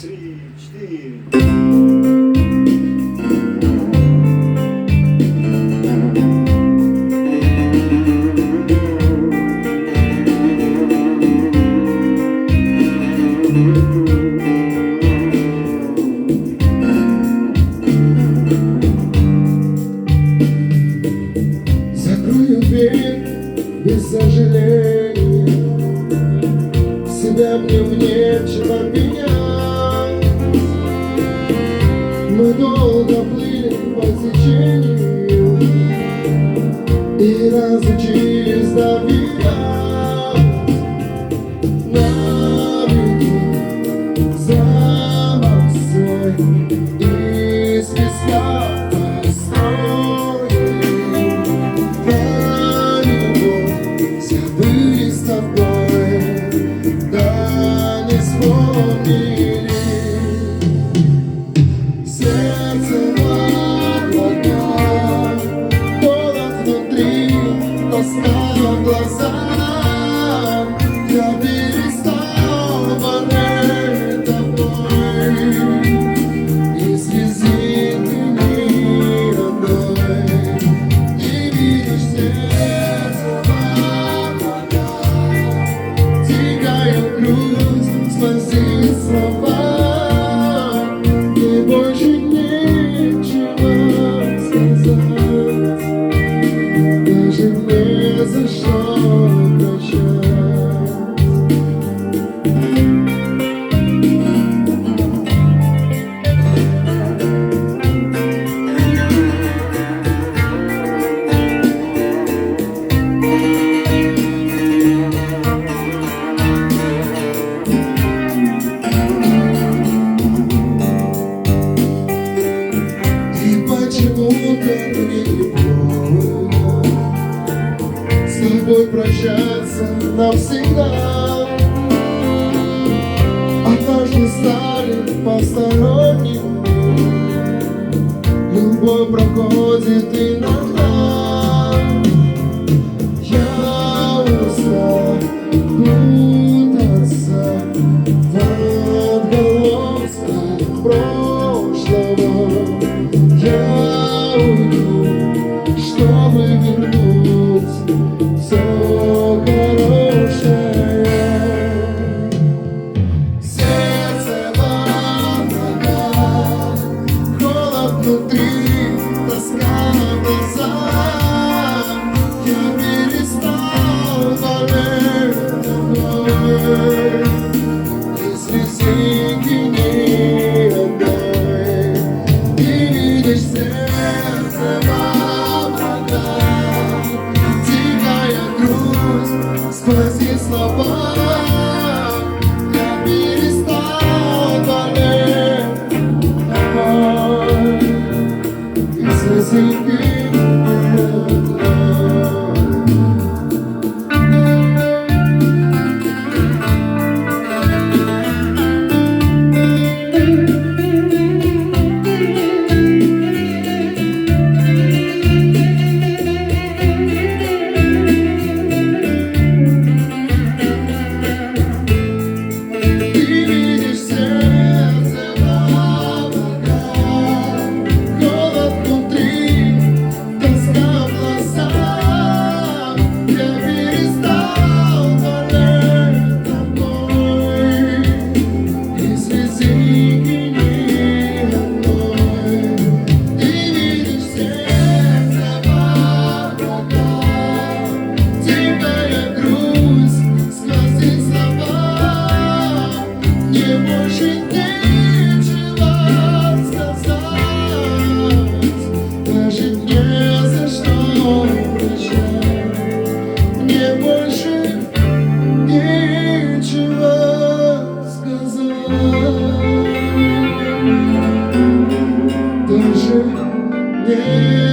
3, 4. Закрою дверь без сожаления, себя мне в нечего менять. Мы долго плыли по течению и разучились доверять. На берегу замок свой из песка построен. Про любовь забыли с тобой, да не вспомнили. Сердце в облаках, холод внутри, тоска в глазах. Я перестал болеть тобой, и слезинки ни одной. Не видишь, сердце в облаках, тихая грусть, сквозит слова. Мне больше нечего сказать, даже не за что прощать. И почему-то мне не больно с тобой прощаться навсегда. Однажды стали посторонними, любовь проходит иногда. Я устал путаться в отголосках прошлого. Я уйду, чтобы вернуть все хорошее. Сердце в облаках, холод внутри, тоска в глазах. Я перестал болеть тобой, и слезинки ни одной. Ты видишь, сердце в облаках, тихая грусть, сквозит слова. Я перестал болеть тобой, и слезинки ни одной. Ты видишь, сердце в облаках, холод внутри, тоска в глазах. Я перестал болеть тобой, и слезинки ни одной. Ты видишь, сердце в облаках, тихая грусть, сквозит слова. Мне больше нечего сказать, даже не за что прощать. Мне больше нечего сказать, даже не